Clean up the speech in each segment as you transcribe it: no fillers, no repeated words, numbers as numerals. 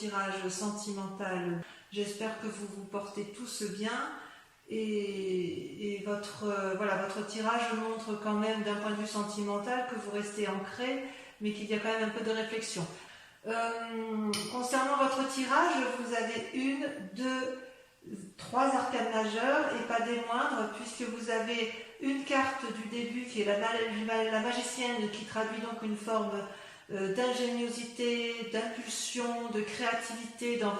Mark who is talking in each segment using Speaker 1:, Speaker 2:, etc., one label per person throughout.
Speaker 1: tirage sentimental. J'espère que vous vous portez tous bien et votre tirage montre quand même d'un point de vue sentimental que vous restez ancré, mais qu'il y a quand même un peu de réflexion. Concernant votre tirage, vous avez 1, 2, 3 arcanes majeures et pas des moindres, puisque vous avez une carte du début qui est la magicienne, qui traduit donc une forme d'ingéniosité, d'impulsion, de créativité dans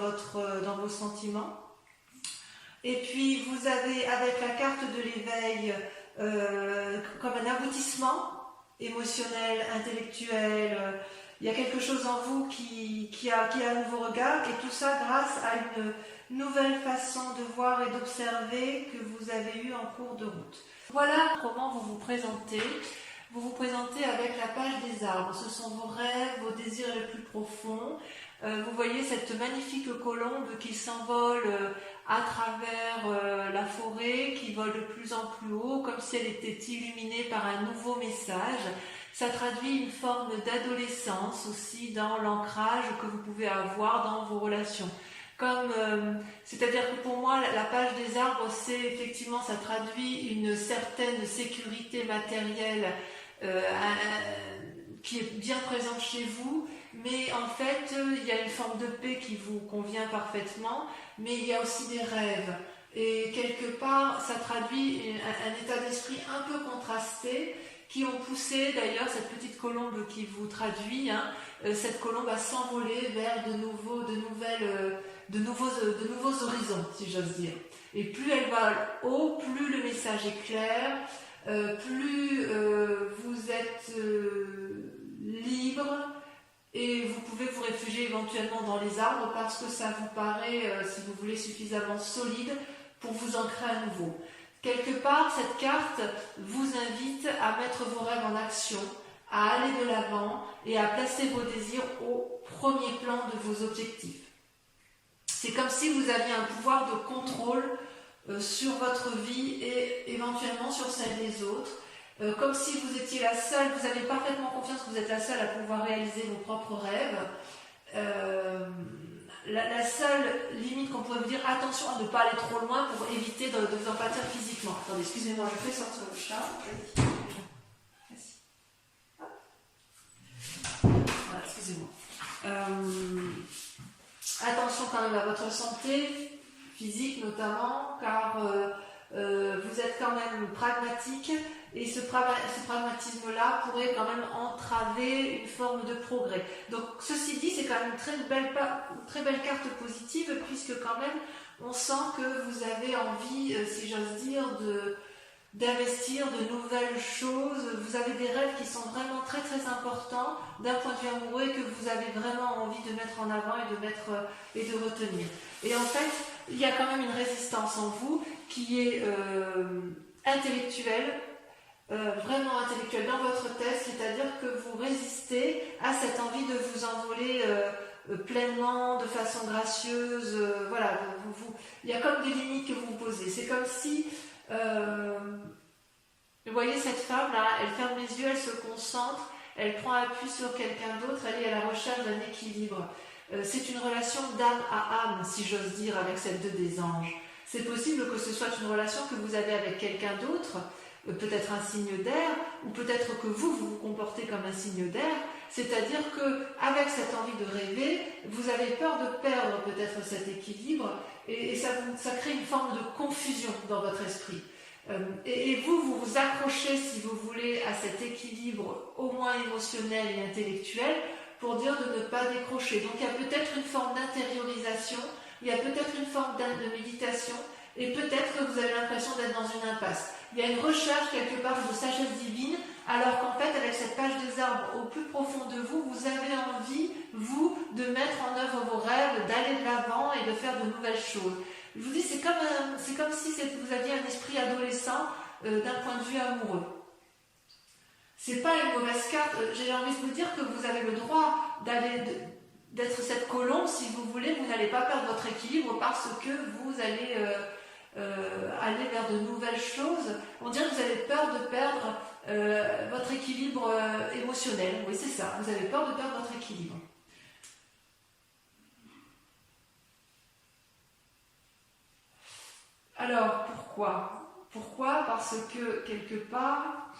Speaker 1: vos sentiments. Et puis vous avez avec la carte de l'éveil comme un aboutissement émotionnel, intellectuel. Il y a quelque chose en vous qui a un nouveau regard, et tout ça grâce à une nouvelle façon de voir et d'observer que vous avez eue en cours de route. Voilà comment vous vous présentez. Vous vous présentez avec la page des arbres. Ce sont vos rêves, vos désirs les plus profonds. Vous voyez cette magnifique colombe qui s'envole à travers la forêt, qui vole de plus en plus haut, comme si elle était illuminée par un nouveau message. Ça traduit une forme d'adolescence aussi dans l'ancrage que vous pouvez avoir dans vos relations. C'est-à-dire que pour moi, la page des arbres, c'est effectivement, ça traduit une certaine sécurité matérielle qui est bien présente chez vous, mais en fait, il y a une forme de paix qui vous convient parfaitement, mais il y a aussi des rêves. Et quelque part, ça traduit un état d'esprit un peu contrasté, qui ont poussé d'ailleurs cette petite colombe qui vous traduit, cette colombe à s'envoler vers de nouveaux horizons, si j'ose dire. Et plus elle va haut, plus le message est clair, plus vous êtes libre, et vous pouvez vous réfugier éventuellement dans les arbres parce que ça vous paraît, si vous voulez, suffisamment solide pour vous ancrer à nouveau. Quelque part, cette carte vous invite à mettre vos rêves en action, à aller de l'avant et à placer vos désirs au premier plan de vos objectifs. C'est comme si vous aviez un pouvoir de contrôle sur votre vie et éventuellement sur celle des autres. Comme si vous étiez la seule, vous avez parfaitement confiance que vous êtes la seule à pouvoir réaliser vos propres rêves. La seule limite qu'on pourrait vous dire, attention à ne pas aller trop loin pour éviter de vous en pâtir physiquement. Attendez, excusez-moi, je fais sortir le chat. Merci. Voilà, excusez-moi. Attention quand même à votre santé physique notamment, car vous êtes quand même pragmatique, et ce pragmatisme-là pourrait quand même entraver une forme de progrès. Donc ceci dit, c'est quand même une très belle carte positive, puisque quand même on sent que vous avez envie, si j'ose dire, d'investir de nouvelles choses. Vous avez des rêves qui sont vraiment très très importants d'un point de vue amoureux, et que vous avez vraiment envie de mettre en avant et de retenir. Et en fait, il y a quand même une résistance en vous qui est intellectuelle, vraiment intellectuelle dans votre tête, c'est-à-dire que vous résistez à cette envie de vous envoler pleinement, de façon gracieuse. Voilà, il y a comme des limites que vous vous posez. C'est comme si vous voyez cette femme-là, elle ferme les yeux, elle se concentre, elle prend appui sur quelqu'un d'autre, elle est à la recherche d'un équilibre. C'est une relation d'âme à âme, si j'ose dire, avec cette 2 des anges. C'est possible que ce soit une relation que vous avez avec quelqu'un d'autre, peut-être un signe d'air, ou peut-être que vous vous comportez comme un signe d'air, c'est-à-dire qu'avec cette envie de rêver, vous avez peur de perdre peut-être cet équilibre, et ça crée une forme de confusion dans votre esprit. Et vous vous accrochez, si vous voulez, à cet équilibre au moins émotionnel et intellectuel, pour dire de ne pas décrocher. Donc il y a peut-être une forme d'intériorisation, il y a peut-être une forme de méditation, et peut-être que vous avez l'impression d'être dans une impasse. Il y a une recherche quelque part de sagesse divine, alors qu'en fait, avec cette page des arbres au plus profond de vous, vous avez envie, vous, de mettre en œuvre vos rêves, d'aller de l'avant et de faire de nouvelles choses. Je vous dis, c'est comme si vous aviez un esprit adolescent d'un point de vue amoureux. C'est pas une mauvaise carte. J'ai envie de vous dire que vous avez le droit d'être cette colombe, si vous voulez. Vous n'allez pas perdre votre équilibre parce que vous allez aller vers de nouvelles choses. On dirait que vous avez peur de perdre votre équilibre émotionnel. Oui, c'est ça. Vous avez peur de perdre votre équilibre. Pourquoi? Pourquoi? Parce que quelque part,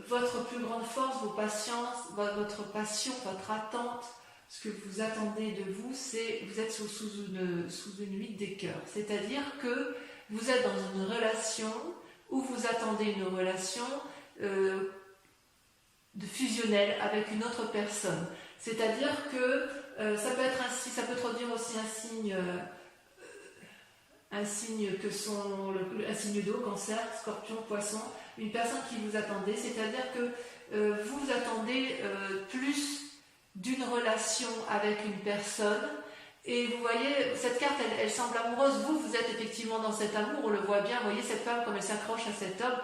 Speaker 1: votre plus grande force, vos patiences, votre passion, votre attente, ce que vous attendez de vous, c'est vous êtes sous une huile des cœurs. C'est-à-dire que vous êtes dans une relation où vous attendez une relation de fusionnelle avec une autre personne. C'est-à-dire que ça peut être ça peut traduire aussi un signe un signe d'eau, cancer, scorpion, poisson, une personne qui vous attendait, c'est-à-dire que vous attendez plus d'une relation avec une personne, et vous voyez, cette carte, elle semble amoureuse, vous êtes effectivement dans cet amour, on le voit bien, vous voyez cette femme comme elle s'accroche à cet homme,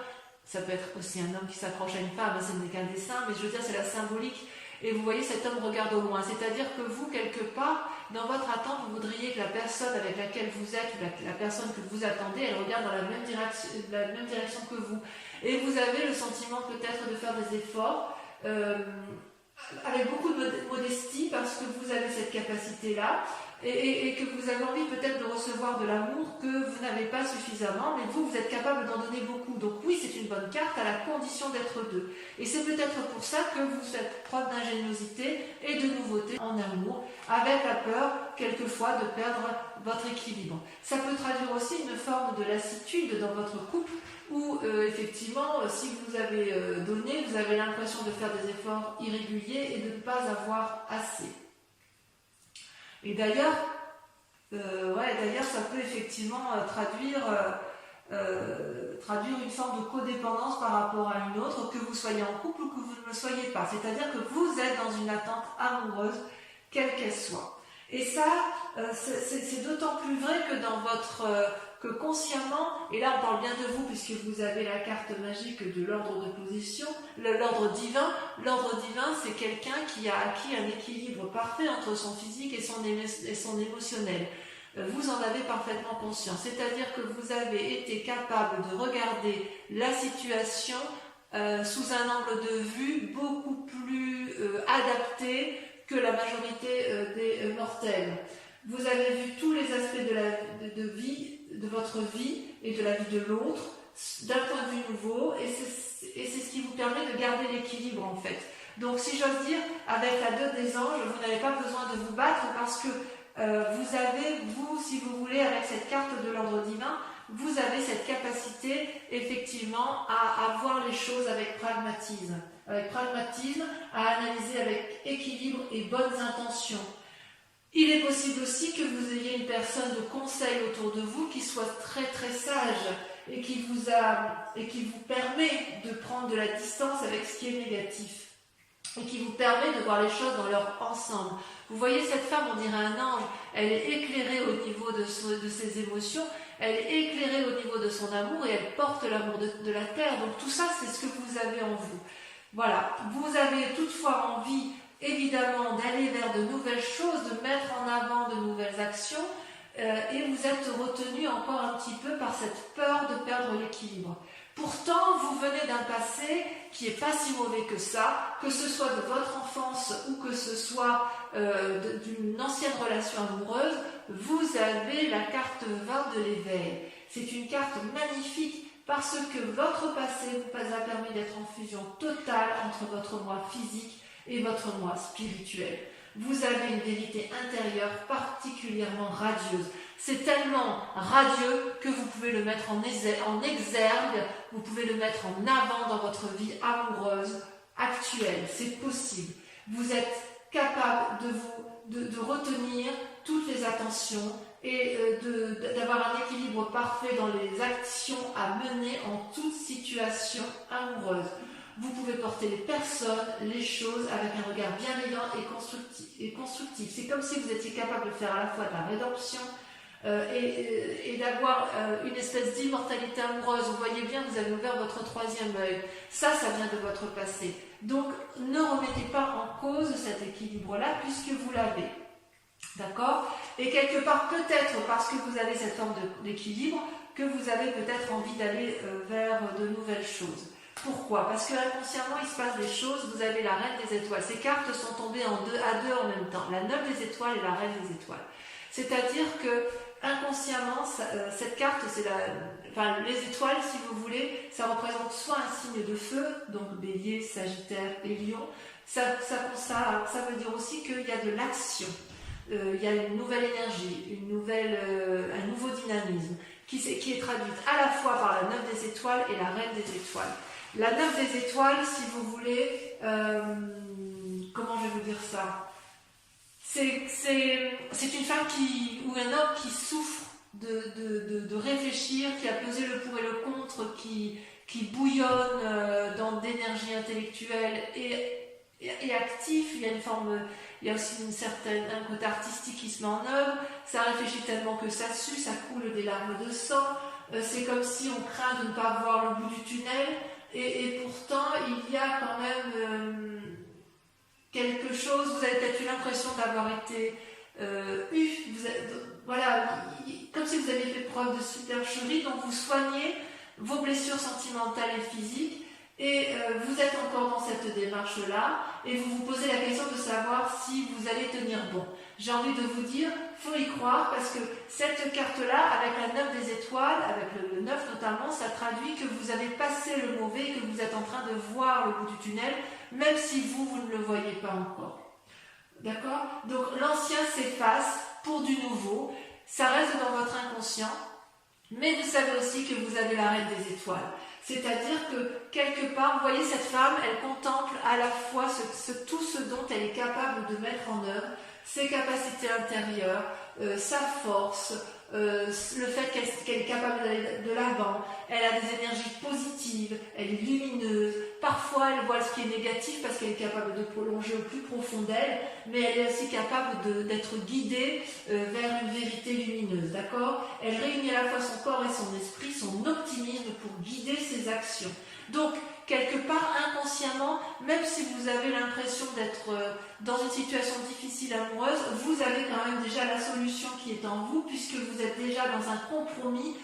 Speaker 1: ça peut être aussi un homme qui s'accroche à une femme, ce n'est qu'un dessin, mais je veux dire, c'est la symbolique. Et vous voyez, cet homme regarde au loin. C'est-à-dire que vous, quelque part, dans votre attente, vous voudriez que la personne avec laquelle vous êtes, ou la personne que vous attendez, elle regarde dans la même direction que vous. Et vous avez le sentiment peut-être de faire des efforts, avec beaucoup de modestie, parce que vous avez cette capacité-là, et que vous avez envie peut-être de recevoir de l'amour que vous n'avez pas suffisamment, mais vous êtes capable d'en donner beaucoup. Donc oui, c'est une bonne carte à la condition d'être deux. Et c'est peut-être pour ça que vous faites preuve d'ingéniosité et de nouveauté en amour, avec la peur, quelquefois, de perdre votre équilibre. Ça peut traduire aussi une forme de lassitude dans votre couple, où effectivement, si vous avez donné, vous avez l'impression de faire des efforts irréguliers et de ne pas avoir assez. Et d'ailleurs, ça peut effectivement traduire une forme de codépendance par rapport à une autre, que vous soyez en couple ou que vous ne le soyez pas. C'est-à-dire que vous êtes dans une attente amoureuse, quelle qu'elle soit. Et ça, c'est d'autant plus vrai que dans que consciemment, et là on parle bien de vous puisque vous avez la carte magique de l'ordre de position, l'ordre divin. L'ordre divin, c'est quelqu'un qui a acquis un équilibre parfait entre son physique et son émotionnel. Vous en avez parfaitement conscience, c'est-à-dire que vous avez été capable de regarder la situation sous un angle de vue beaucoup plus adapté que la majorité des mortels. Vous avez vu tous les aspects de votre vie et de la vie de l'autre d'un point de vue nouveau, et c'est ce qui vous permet de garder l'équilibre en fait. Donc si j'ose dire, avec la 2 des anges, vous n'avez pas besoin de vous battre parce que vous avez, si vous voulez, avec cette carte de l'ordre divin, vous avez cette capacité effectivement à voir les choses avec pragmatisme, à analyser avec équilibre et bonnes intentions. Il est possible aussi que vous ayez une personne de conseil autour de vous qui soit très très sage et qui vous permet de prendre de la distance avec ce qui est négatif et qui vous permet de voir les choses dans leur ensemble. Vous voyez cette femme, on dirait un ange, elle est éclairée au niveau de ses émotions, elle est éclairée au niveau de son amour et elle porte l'amour de la terre. Donc tout ça, c'est ce que vous avez en vous. Voilà, vous avez toutefois envie évidemment d'aller vers de nouvelles choses, de mettre en avant de nouvelles actions, et vous êtes retenu encore un petit peu par cette peur de perdre l'équilibre. Pourtant, vous venez d'un passé qui n'est pas si mauvais que ça, que ce soit de votre enfance ou que ce soit d'une ancienne relation amoureuse, vous avez la carte 20 de l'éveil. C'est une carte magnifique parce que votre passé vous a permis d'être en fusion totale entre votre moi physique et votre moi spirituel. Vous avez une vérité intérieure particulièrement radieuse. C'est tellement radieux que vous pouvez le mettre en exergue, vous pouvez le mettre en avant dans votre vie amoureuse actuelle. C'est possible. Vous êtes capable de retenir toutes les attentions et d'avoir un équilibre parfait dans les actions à mener en toute situation amoureuse. Vous pouvez porter les personnes, les choses avec un regard bienveillant et constructif. C'est comme si vous étiez capable de faire à la fois de la rédemption et d'avoir une espèce d'immortalité amoureuse. Vous voyez bien, vous avez ouvert votre 3e œil. Ça vient de votre passé. Donc, ne remettez pas en cause cet équilibre-là puisque vous l'avez. D'accord? Et quelque part, peut-être parce que vous avez cette forme d'équilibre, que vous avez peut-être envie d'aller vers de nouvelles choses. Pourquoi? Parce que inconsciemment, il se passe des choses. Vous avez la reine des étoiles. Ces cartes sont tombées à deux en même temps. La 9 des étoiles et la reine des étoiles. C'est-à-dire que inconsciemment, cette carte, c'est les étoiles, si vous voulez, ça représente soit un signe de feu, donc Bélier, Sagittaire et Lion. Ça veut dire aussi qu'il y a de l'action. Il y a une nouvelle énergie, un nouveau dynamisme qui est traduite à la fois par la 9 des étoiles et la reine des étoiles. La 9 des étoiles, si vous voulez, comment je vais vous dire ça? C'est une femme ou un homme qui souffre de réfléchir, qui a pesé le pour et le contre, qui bouillonne dans d'énergie intellectuelle et actif. Il y a aussi un côté artistique qui se met en œuvre. Ça réfléchit tellement que ça sue, ça coule des larmes de sang. C'est comme si on craint de ne pas voir le bout du tunnel. Et pourtant, il y a quand même quelque chose. Vous avez peut-être eu l'impression d'avoir été comme si vous aviez fait preuve de supercherie. Donc vous soignez vos blessures sentimentales et physiques. Et vous êtes encore dans cette démarche-là et vous vous posez la question de savoir si vous allez tenir bon. J'ai envie de vous dire, il faut y croire parce que cette carte-là, avec la 9 des étoiles, avec le 9 notamment, ça traduit que vous avez passé le mauvais et que vous êtes en train de voir le bout du tunnel, même si vous ne le voyez pas encore. D'accord? Donc l'ancien s'efface pour du nouveau, ça reste dans votre inconscient, mais vous savez aussi que vous avez la reine des étoiles. C'est-à-dire que, quelque part, vous voyez, cette femme, elle contemple à la fois tout ce dont elle est capable de mettre en œuvre, ses capacités intérieures, sa force, le fait qu'elle est capable d'aller de l'avant, elle a des énergies positives, elle est lumineuse, parfois elle voit ce qui est négatif parce qu'elle est capable de plonger au plus profond d'elle, mais elle est aussi capable d'être guidée vers une vérité lumineuse, d'accord? Elle réunit à la fois son corps et son esprit, son optimisme pour guider ses actions. Donc, quelque part, inconsciemment, même si vous avez l'impression d'être dans une situation difficile amoureuse, vous avez quand même déjà la solution qui est en vous, puisque vous êtes déjà dans un compromis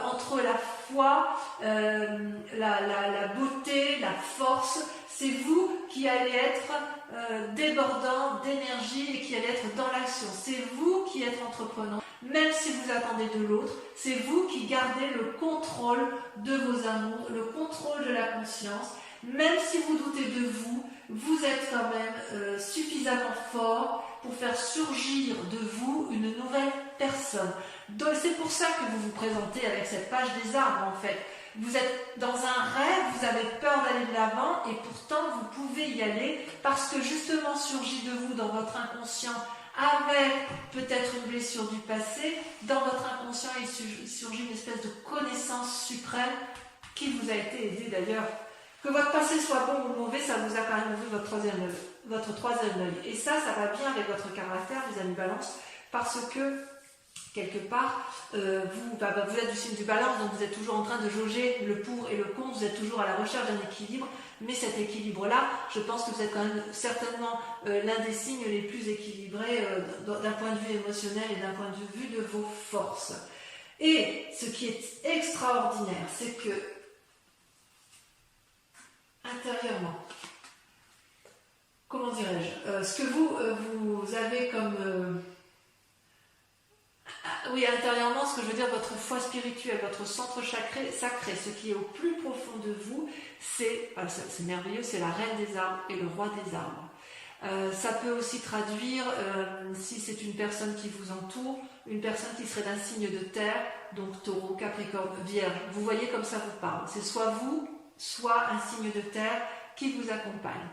Speaker 1: entre la foi, la beauté, la force. C'est vous qui allez être débordant d'énergie et qui allez être dans l'action. C'est vous qui êtes entreprenant. Même si vous attendez de l'autre, c'est vous qui gardez le contrôle de vos amours, le contrôle de la conscience. Même si vous doutez de vous, vous êtes quand même suffisamment fort pour faire surgir de vous une nouvelle personne. Donc c'est pour ça que vous vous présentez avec cette page des arbres en fait. Vous êtes dans un rêve, vous avez peur d'aller de l'avant et pourtant vous pouvez y aller parce que justement surgit de vous dans votre inconscient avec peut-être une blessure du passé, dans votre inconscient il surgit une espèce de connaissance suprême qui vous a été aidée d'ailleurs. Que votre passé soit bon ou mauvais, ça vous a quand même ouvert votre troisième œil. Et ça va bien avec votre caractère, les amis Balance, parce que quelque part, vous êtes du signe du Balance, donc vous êtes toujours en train de jauger le pour et le contre, vous êtes toujours à la recherche d'un équilibre, mais cet équilibre-là, je pense que vous êtes quand même certainement l'un des signes les plus équilibrés d'un point de vue émotionnel et d'un point de vue de vos forces. Et ce qui est extraordinaire, c'est que intérieurement, comment dirais-je, ce que vous avez comme... oui, intérieurement, ce que je veux dire, votre foi spirituelle, votre centre sacré, ce qui est au plus profond de vous, c'est merveilleux, c'est la reine des arbres et le roi des arbres. Ça peut aussi traduire, si c'est une personne qui vous entoure, une personne qui serait d'un signe de terre, donc taureau, capricorne, vierge. Vous voyez comme ça vous parle. C'est soit vous, soit un signe de terre qui vous accompagne.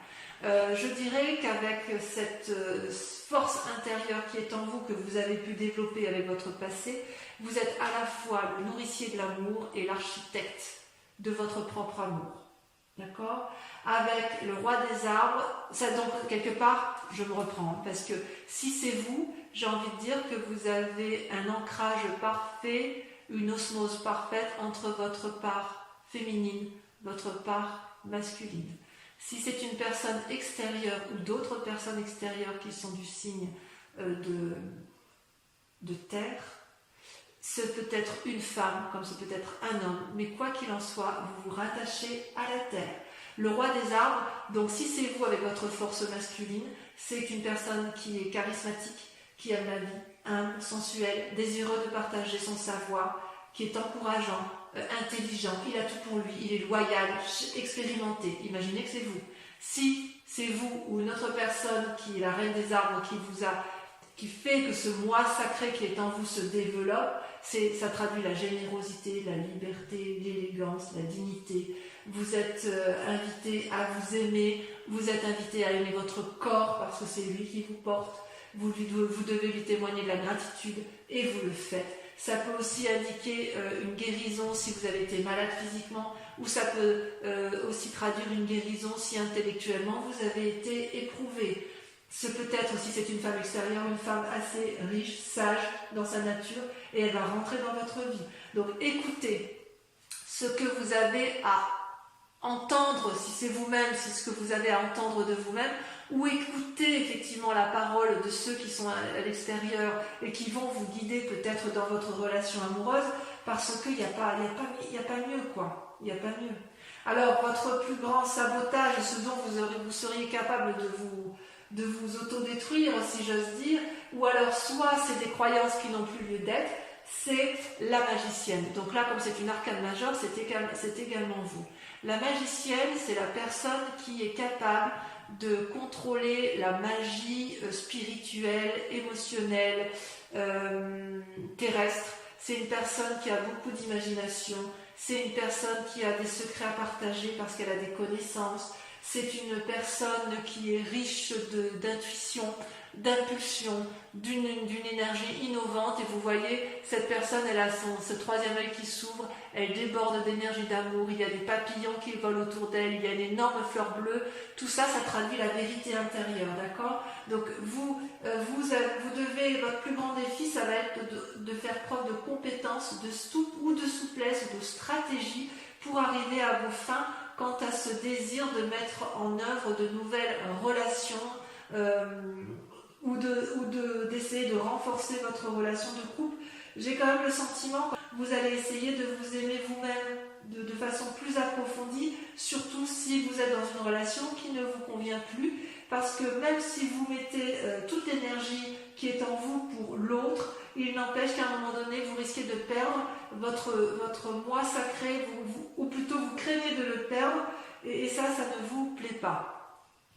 Speaker 1: Je dirais qu'avec cette force intérieure qui est en vous, que vous avez pu développer avec votre passé, vous êtes à la fois le nourricier de l'amour et l'architecte de votre propre amour. D'accord? Avec le roi des arbres, ça donc quelque part, je me reprends, parce que si c'est vous, j'ai envie de dire que vous avez un ancrage parfait, une osmose parfaite entre votre part féminine, votre part masculine. Si c'est une personne extérieure ou d'autres personnes extérieures qui sont du signe de terre, ce peut être une femme comme ce peut être un homme, mais quoi qu'il en soit, vous vous rattachez à la terre. Le roi des arbres, donc si c'est vous avec votre force masculine, c'est une personne qui est charismatique, qui aime la vie, humble, sensuel, désireux de partager son savoir, qui est encourageant, intelligent, il a tout pour lui, il est loyal, expérimenté. Imaginez que c'est vous. Si c'est vous ou une autre personne qui est la reine des arbres qui fait que ce moi sacré qui est en vous se développe, ça traduit la générosité, la liberté, l'élégance, la dignité. Vous êtes invité à vous aimer, vous êtes invité à aimer votre corps parce que c'est lui qui vous porte. Vous devez lui témoigner de la gratitude et vous le faites. Ça peut aussi indiquer une guérison si vous avez été malade physiquement, ou ça peut aussi traduire une guérison si intellectuellement vous avez été éprouvé. Peut-être aussi c'est une femme extérieure, une femme assez riche, sage dans sa nature, et elle va rentrer dans votre vie. Donc écoutez ce que vous avez à entendre, si c'est vous-même, si ce que vous avez à entendre de vous-même, ou écoutez effectivement la parole de ceux qui sont à l'extérieur et qui vont vous guider peut-être dans votre relation amoureuse, parce qu'il n'y a pas mieux, quoi. Il n'y a pas mieux. Alors, votre plus grand sabotage, ce dont vous seriez capable de vous autodétruire, si j'ose dire, ou alors soit c'est des croyances qui n'ont plus lieu d'être, c'est la magicienne. Donc là, comme c'est une arcane majeure, c'est également vous. La magicienne, c'est la personne qui est capable de contrôler la magie spirituelle, émotionnelle, terrestre. C'est une personne qui a beaucoup d'imagination, c'est une personne qui a des secrets à partager parce qu'elle a des connaissances, c'est une personne qui est riche d'intuition, d'impulsion, d'une énergie innovante, et vous voyez, cette personne, elle a ce troisième œil qui s'ouvre, elle déborde d'énergie d'amour, il y a des papillons qui volent autour d'elle, il y a une énorme fleur bleue, tout ça, ça traduit la vérité intérieure, d'accord? Donc vous devez, votre plus grand défi, ça va être de faire preuve de compétence, de souplesse, de stratégie pour arriver à vos fins quant à ce désir de mettre en œuvre de nouvelles relations, ou d'essayer de renforcer votre relation de couple. J'ai quand même le sentiment que vous allez essayer de vous aimer vous-même de façon plus approfondie, surtout si vous êtes dans une relation qui ne vous convient plus, parce que même si vous mettez toute l'énergie qui est en vous pour l'autre, il n'empêche qu'à un moment donné, vous risquez de perdre votre moi sacré, ou plutôt vous craignez de le perdre, et ça ne vous plaît pas.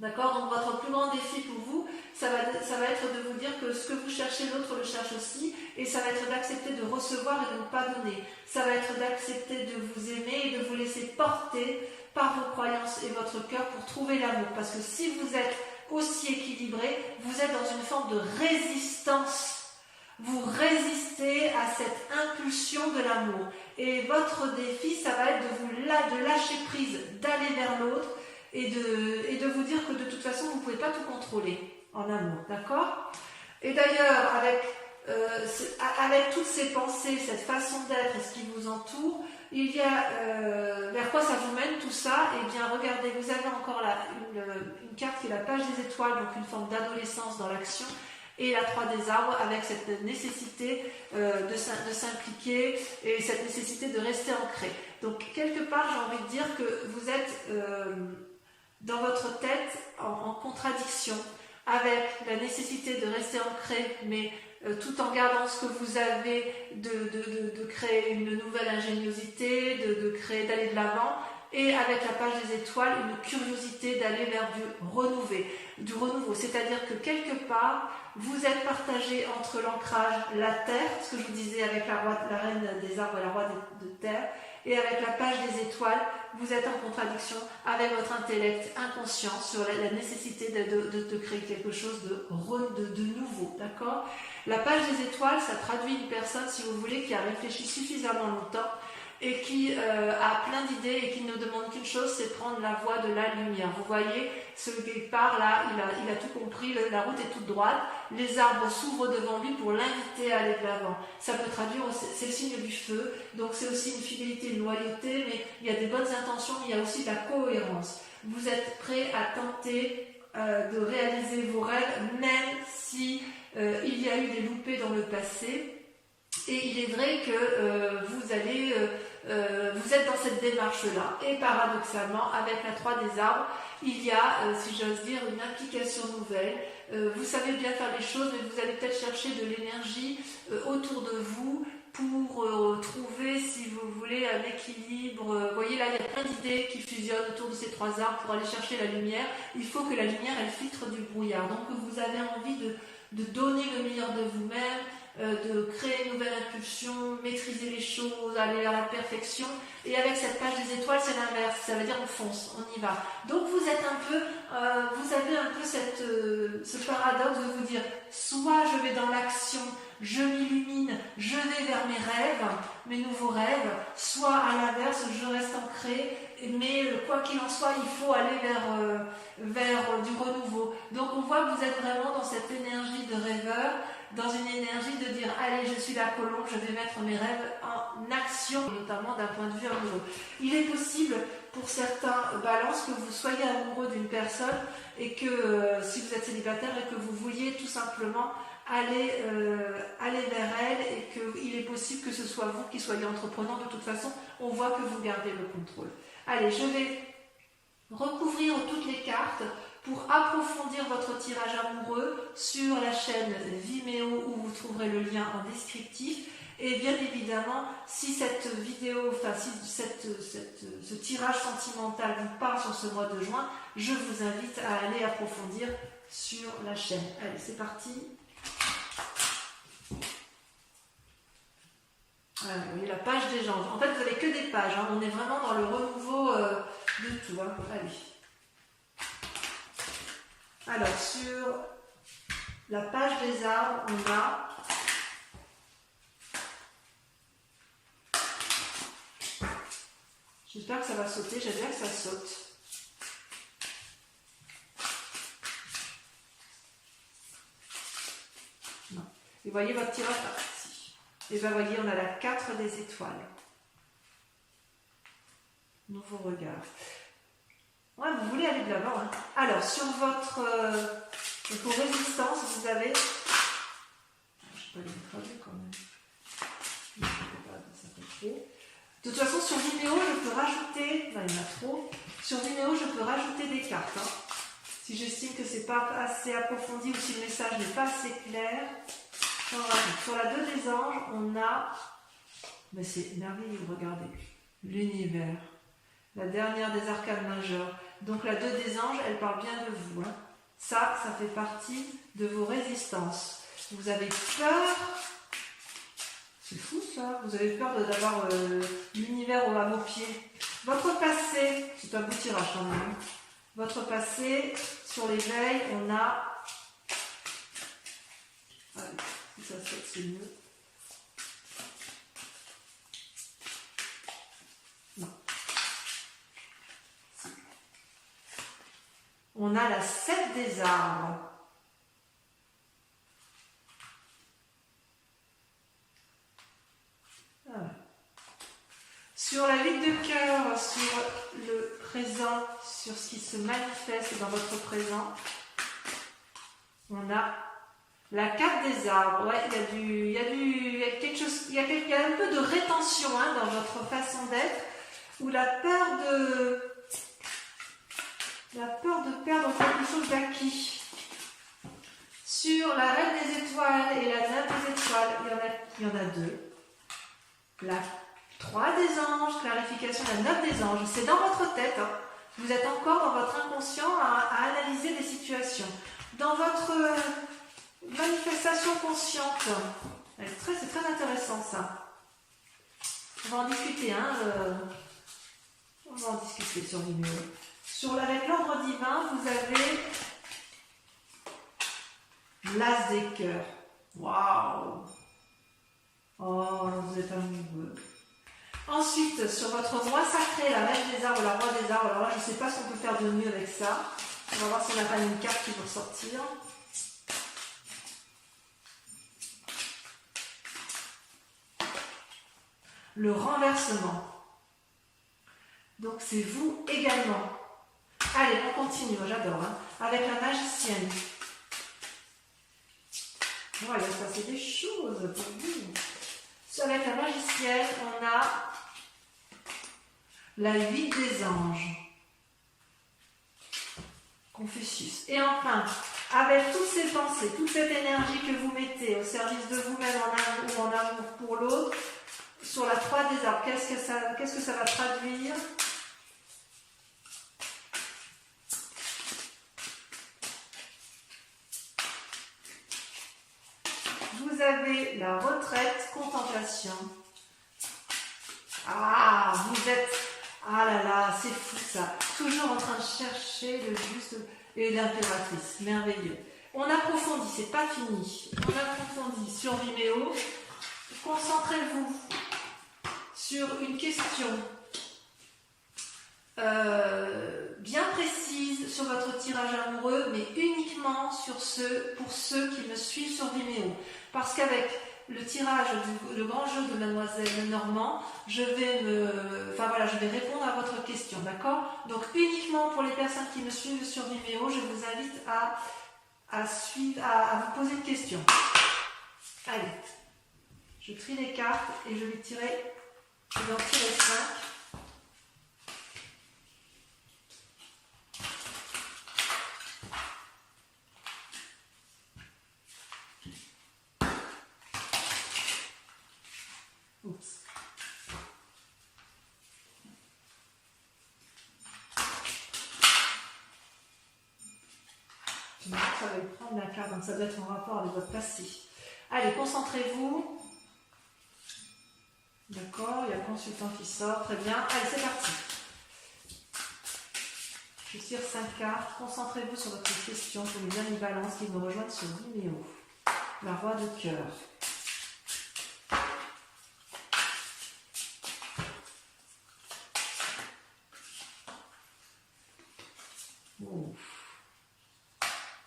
Speaker 1: D'accord? Donc votre plus grand défi pour vous, ça va être de vous dire que ce que vous cherchez, l'autre le cherche aussi, et ça va être d'accepter de recevoir et de ne pas donner. Ça va être d'accepter de vous aimer et de vous laisser porter par vos croyances et votre cœur pour trouver l'amour. Parce que si vous êtes aussi équilibré, vous êtes dans une forme de résistance. Vous résistez à cette impulsion de l'amour. Et votre défi, ça va être de lâcher prise, d'aller vers l'autre, et de vous dire que de toute façon, vous ne pouvez pas tout contrôler en amour, d'accord? Et d'ailleurs, avec toutes ces pensées, cette façon d'être et ce qui vous entoure, il y a vers quoi ça vous mène tout ça? Eh bien, regardez, vous avez encore là une carte qui est la page des étoiles, donc une forme d'adolescence dans l'action, et la 3 des arbres avec cette nécessité de s'impliquer et cette nécessité de rester ancré. Donc, quelque part, j'ai envie de dire que vous êtes dans votre tête en contradiction avec la nécessité de rester ancré, mais tout en gardant ce que vous avez, de créer une nouvelle ingéniosité, d'aller de l'avant, et avec la page des étoiles, une curiosité d'aller vers du renouveau. C'est-à-dire que quelque part, vous êtes partagé entre l'ancrage, la terre, ce que je vous disais avec la reine des arbres et la roi de terre, et avec la page des étoiles, vous êtes en contradiction avec votre intellect inconscient sur la nécessité de créer quelque chose de nouveau, d'accord? La page des étoiles, ça traduit une personne, si vous voulez, qui a réfléchi suffisamment longtemps et qui a plein d'idées et qui ne demande qu'une chose, c'est prendre la voie de la lumière. Vous voyez, celui qui part là, il a tout compris, la route est toute droite, les arbres s'ouvrent devant lui pour l'inviter à aller de l'avant. Ça peut traduire, c'est le signe du feu, donc c'est aussi une fidélité, une loyauté, mais il y a des bonnes intentions, mais il y a aussi de la cohérence. Vous êtes prêt à tenter de réaliser vos rêves, même si il y a eu des loupés dans le passé. Et il est vrai que vous allez vous êtes dans cette démarche-là. Et paradoxalement, avec la 3 des arbres, il y a, si j'ose dire, une implication nouvelle. Vous savez bien faire les choses, mais vous allez peut-être chercher de l'énergie autour de vous pour trouver, si vous voulez, un équilibre. Vous voyez là, il y a plein d'idées qui fusionnent autour de ces 3 arbres pour aller chercher la lumière. Il faut que la lumière, elle filtre du brouillard. Donc vous avez envie de donner le meilleur de vous-même, de créer une nouvelle impulsion, maîtriser les choses, aller vers la perfection. Et avec cette page des étoiles, c'est l'inverse. Ça veut dire on fonce, on y va. Donc vous êtes un peu, vous avez un peu ce paradoxe de vous dire, soit je vais dans l'action, je m'illumine, je vais vers mes rêves, mes nouveaux rêves, soit à l'inverse, je reste ancré, mais quoi qu'il en soit, il faut aller vers du renouveau. Donc on voit que vous êtes vraiment dans cette énergie de rêveur, dans une énergie de dire allez, je suis la colombe, je vais mettre mes rêves en action, notamment d'un point de vue amoureux. Il est possible pour certains balances que vous soyez amoureux d'une personne et que si vous êtes célibataire et que vous vouliez tout simplement aller vers elle et qu'il est possible que ce soit vous qui soyez entreprenant. De toute façon, on voit que vous gardez le contrôle. Allez, je vais recouvrir toutes les cartes pour approfondir votre tirage amoureux sur la chaîne Vimeo où vous trouverez le lien en descriptif. Et bien évidemment, si cette vidéo, enfin si ce tirage sentimental vous parle sur ce mois de juin, je vous invite à aller approfondir sur la chaîne. Allez, c'est parti. Voilà, vous voyez la page des gens. En fait, vous n'avez que des pages. Hein. On est vraiment dans le renouveau de tout. Hein. Allez. Alors, sur la page des arbres, on a j'espère que ça va sauter. J'aime bien que ça saute. Non. Et voyez votre tirage ici. Et bien, voyez, on a la 4 des étoiles. Nouveau regard. Ouais, vous voulez aller de l'avant. Hein. Alors, sur vos résistances, vous avez... Je ne vais pas les écraser quand même. Ça fait trop. De toute façon, sur Vimeo, je peux rajouter... Non, il y en a trop. Sur Vimeo, je peux rajouter des cartes. Hein. Si j'estime que ce n'est pas assez approfondi ou si le message n'est pas assez clair, j'en rajoute. Sur la 2 des anges, on a... Mais c'est merveilleux, regardez. L'univers. La dernière des arcanes majeures. Donc la 2 des anges, elle parle bien de vous. Hein. Ça fait partie de vos résistances. Vous avez peur. C'est fou ça. Vous avez peur d'avoir l'univers à vos pieds. Votre passé, c'est un beau tirage quand même. Hein. Votre passé, sur l'éveil, on a... Allez, si ça saute, c'est mieux. On a la 7 des arbres. Voilà. Sur la 8 de cœur, sur le présent, sur ce qui se manifeste dans votre présent, on a la 4 des arbres. Ouais, il y a quelque chose, il y a un peu de rétention hein, dans votre façon d'être, ou la peur de perdre quelque chose d'acquis. Sur la reine des étoiles et la 9 des étoiles, il y en a 2. La 3 des anges, clarification, la 9 des anges, c'est dans votre tête. Hein. Vous êtes encore dans votre inconscient à analyser des situations. Dans votre manifestation consciente, c'est très intéressant ça. On va en discuter, hein. On va en discuter sur Vimeo. Avec l'ordre divin, vous avez l'as des cœurs. Waouh! Oh, vous êtes amoureux. Ensuite, sur votre roi sacré, la reine des arbres, la roi des arbres, alors là, je ne sais pas ce qu'on peut faire de mieux avec ça. On va voir si on n'a pas une carte qui va ressortir. Le renversement. Donc, c'est vous également. Allez, on continue, j'adore, hein, avec la magicienne. Oh, il va se passer des choses pour vous. Avec la magicienne, on a La 8 des anges. Confucius. Et enfin, avec toutes ces pensées, toute cette énergie que vous mettez au service de vous-même en amour ou en amour pour l'autre, sur la 3 des arbres, qu'est-ce que ça va traduire? Vous avez la retraite, contemplation. Ah, vous êtes... Ah là là, c'est fou ça. Toujours en train de chercher le juste et l'impératrice. Merveilleux. On approfondit, c'est pas fini. On approfondit sur Vimeo. Concentrez-vous sur une question bien précise sur votre tirage amoureux, mais uniquement pour ceux qui me suivent sur Vimeo. Parce qu'avec le tirage, le grand jeu de Mademoiselle Normand, je vais répondre à votre question, d'accord? Donc uniquement pour les personnes qui me suivent sur Vimeo, je vous invite à vous poser une question. Allez, je trie les cartes et je vais en tirer 5. Oups. Ça va prendre la carte, donc ça doit être en rapport avec votre passé. Allez, concentrez-vous. D'accord, il y a le consultant qui sort, très bien. Allez, c'est parti. Je tire 5 cartes. Concentrez-vous sur votre question pour les amis Balance qui me rejoignent sur Vimeo. La roi de cœur.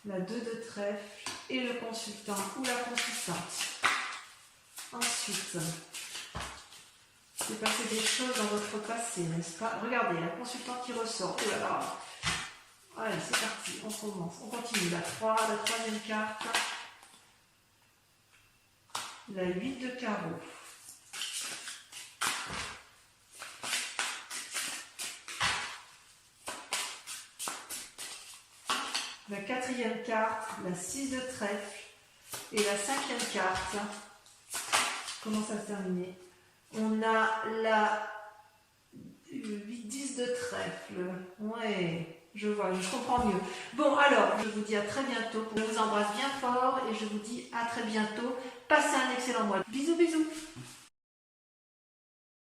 Speaker 1: La 2 de trèfle et le consultant ou la consultante. Ensuite, il s'est passé des choses dans votre passé, n'est-ce pas? Regardez, la consultante qui ressort. Oh là là. Allez, c'est parti, on commence. On continue. La 3, la troisième carte. La 8 de carreau. La 4e carte, la 6 de trèfle et la 5e carte. Comment ça se termine? On a la 8-10 de trèfle. Ouais, je vois, je comprends mieux. Bon, alors, je vous dis à très bientôt. Je vous embrasse bien fort et je vous dis à très bientôt. Passez un excellent mois. Bisous, bisous.